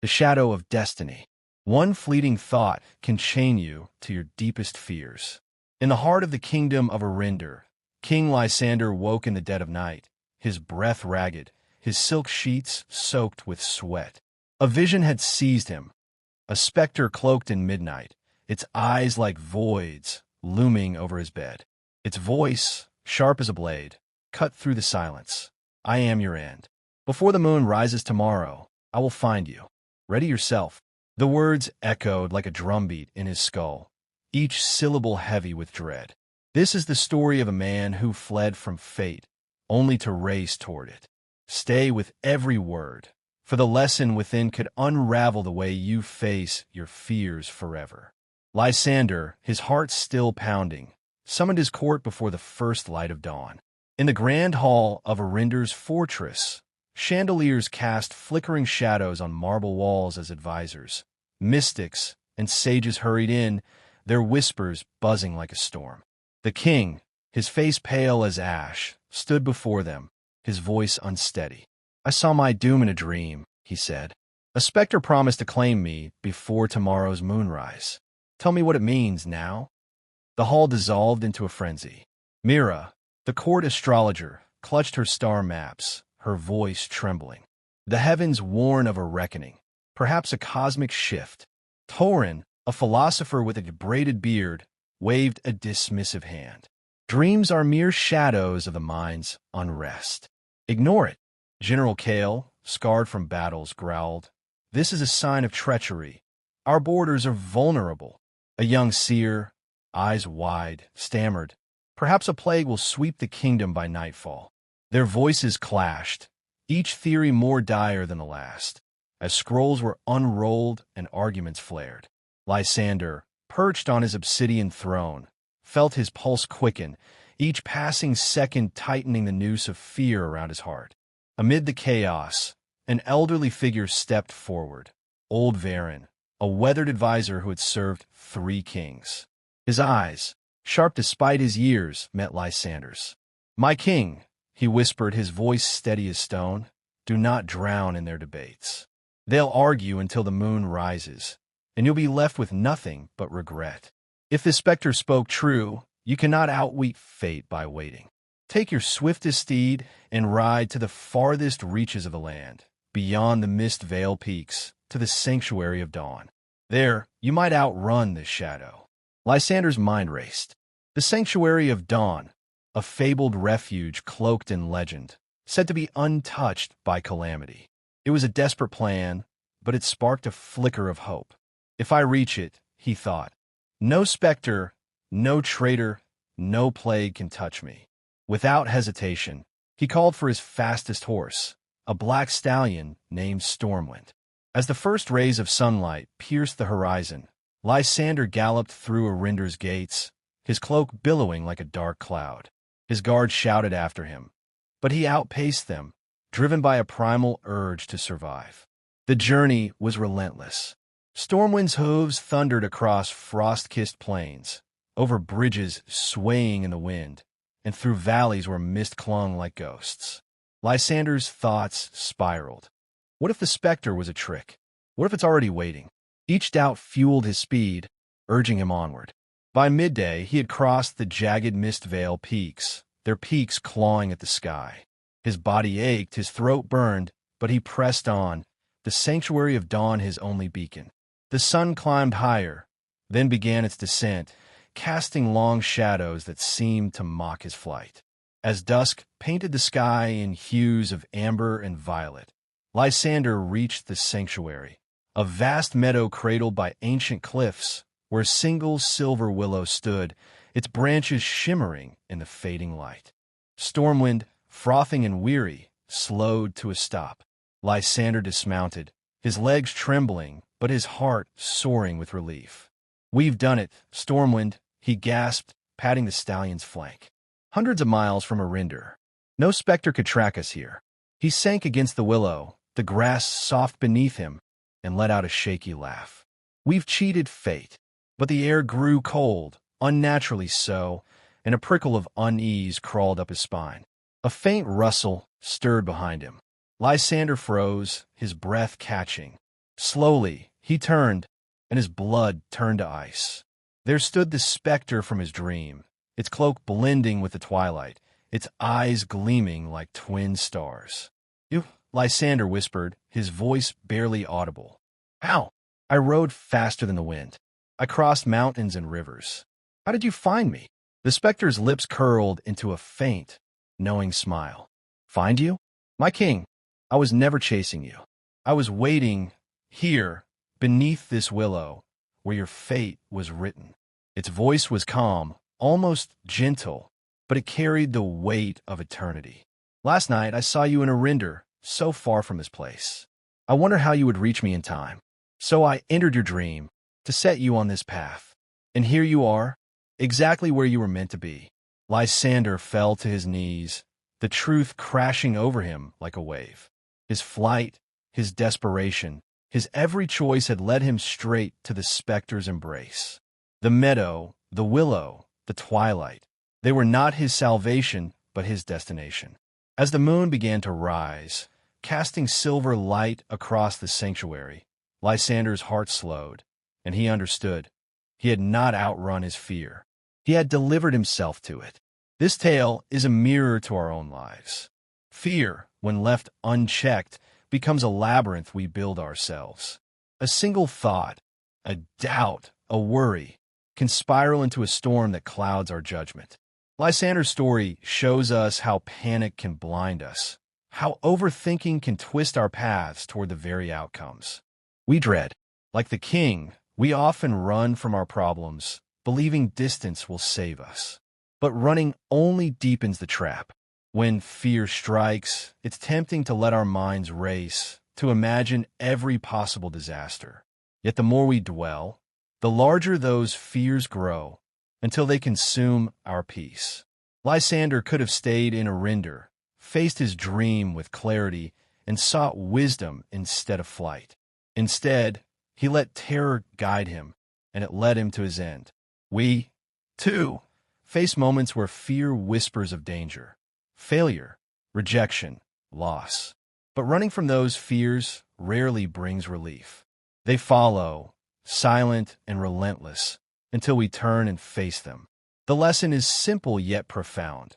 the shadow of destiny. One fleeting thought can chain you to your deepest fears. In the heart of the kingdom of Arinder, King Lysander woke in the dead of night, his breath ragged, his silk sheets soaked with sweat. A vision had seized him, a specter cloaked in midnight, its eyes like voids looming over his bed. Its voice, sharp as a blade, cut through the silence. I am your end. Before the moon rises tomorrow, I will find you. Ready yourself. The words echoed like a drumbeat in his skull, each syllable heavy with dread. This is the story of a man who fled from fate, only to race toward it. Stay with every word, for the lesson within could unravel the way you face your fears forever. Lysander, his heart still pounding, summoned his court before the first light of dawn. In the grand hall of Arinder's fortress, chandeliers cast flickering shadows on marble walls as advisors. Mystics and sages hurried in, their whispers buzzing like a storm. The king, his face pale as ash, stood before them, his voice unsteady. I saw my doom in a dream, he said. A specter promised to claim me before tomorrow's moonrise. Tell me what it means now. The hall dissolved into a frenzy. Mira, the court astrologer, clutched her star maps, her voice trembling. The heavens warn of a reckoning, perhaps a cosmic shift. Torin, a philosopher with a braided beard, waved a dismissive hand. Dreams are mere shadows of the mind's unrest. Ignore it. General Kale, scarred from battles, growled. This is a sign of treachery. Our borders are vulnerable. A young seer, eyes wide, stammered. Perhaps a plague will sweep the kingdom by nightfall. Their voices clashed, each theory more dire than the last. As scrolls were unrolled and arguments flared, Lysander, perched on his obsidian throne, felt his pulse quicken, each passing second tightening the noose of fear around his heart. Amid the chaos, an elderly figure stepped forward. Old Varen, a weathered advisor who had served 3 kings. His eyes, sharp despite his years, met Lysander's. My king, he whispered, his voice steady as stone, do not drown in their debates. They'll argue until the moon rises, and you'll be left with nothing but regret. If the specter spoke true, you cannot outwit fate by waiting. Take your swiftest steed and ride to the farthest reaches of the land, beyond the mist-veiled peaks, to the sanctuary of dawn. There, you might outrun this shadow. Lysander's mind raced. The sanctuary of dawn, a fabled refuge cloaked in legend, said to be untouched by calamity. It was a desperate plan, but it sparked a flicker of hope. If I reach it, he thought, no specter, no traitor, no plague can touch me. Without hesitation, he called for his fastest horse, a black stallion named Stormwind. As the first rays of sunlight pierced the horizon, Lysander galloped through Arinder's gates, his cloak billowing like a dark cloud. His guards shouted after him, but he outpaced them, driven by a primal urge to survive. The journey was relentless. Stormwind's hooves thundered across frost-kissed plains, over bridges swaying in the wind, and through valleys where mist clung like ghosts. Lysander's thoughts spiraled. What if the specter was a trick? What if it's already waiting? Each doubt fueled his speed, urging him onward. By midday, he had crossed the jagged mist-veiled peaks, their peaks clawing at the sky. His body ached, his throat burned, but he pressed on, the sanctuary of dawn his only beacon. The sun climbed higher, then began its descent, casting long shadows that seemed to mock his flight. As dusk painted the sky in hues of amber and violet, Lysander reached the sanctuary, a vast meadow cradled by ancient cliffs, where a single silver willow stood, its branches shimmering in the fading light. Stormwind, frothing and weary, slowed to a stop. Lysander dismounted, his legs trembling, but his heart soaring with relief. We've done it, Stormwind, he gasped, patting the stallion's flank. Hundreds of miles from Arinder. No specter could track us here. He sank against the willow, the grass soft beneath him, and let out a shaky laugh. We've cheated fate. But the air grew cold, unnaturally so, and a prickle of unease crawled up his spine. A faint rustle stirred behind him. Lysander froze, his breath catching. Slowly, he turned, and his blood turned to ice. There stood the specter from his dream, its cloak blending with the twilight, its eyes gleaming like twin stars. "You," Lysander whispered, his voice barely audible. "How?" "I rode faster than the wind. I crossed mountains and rivers. How did you find me?" The specter's lips curled into a faint, knowing smile. "Find you? My king, I was never chasing you. I was waiting here, beneath this willow, where your fate was written." Its voice was calm, almost gentle, but it carried the weight of eternity. "Last night I saw you in Arinder, so far from this place. I wonder how you would reach me in time. So I entered your dream, to set you on this path. And here you are, exactly where you were meant to be." Lysander fell to his knees, the truth crashing over him like a wave. His flight, his desperation, his every choice had led him straight to the specter's embrace. The meadow, the willow, the twilight, they were not his salvation, but his destination. As the moon began to rise, casting silver light across the sanctuary, Lysander's heart slowed, and he understood. He had not outrun his fear. He had delivered himself to it. This tale is a mirror to our own lives. Fear, when left unchecked, becomes a labyrinth we build ourselves. A single thought, a doubt, a worry, can spiral into a storm that clouds our judgment. Lysander's story shows us how panic can blind us, how overthinking can twist our paths toward the very outcomes we dread. Like the king, we often run from our problems, believing distance will save us. But running only deepens the trap. When fear strikes, it's tempting to let our minds race, to imagine every possible disaster. Yet the more we dwell, the larger those fears grow, until they consume our peace. Lysander could have stayed in Arinder, faced his dream with clarity, and sought wisdom instead of flight. Instead, he let terror guide him, and it led him to his end. We, too, face moments where fear whispers of danger, failure, rejection, loss. But running from those fears rarely brings relief. They follow, silent and relentless, until we turn and face them. The lesson is simple yet profound.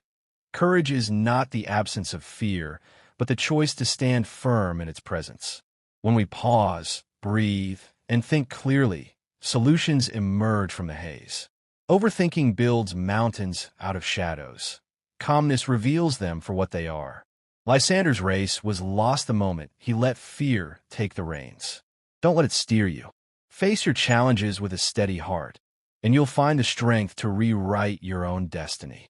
Courage is not the absence of fear, but the choice to stand firm in its presence. When we pause, breathe, and think clearly, solutions emerge from the haze. Overthinking builds mountains out of shadows. Calmness reveals them for what they are. Lysander's race was lost the moment he let fear take the reins. Don't let it steer you. Face your challenges with a steady heart, and you'll find the strength to rewrite your own destiny.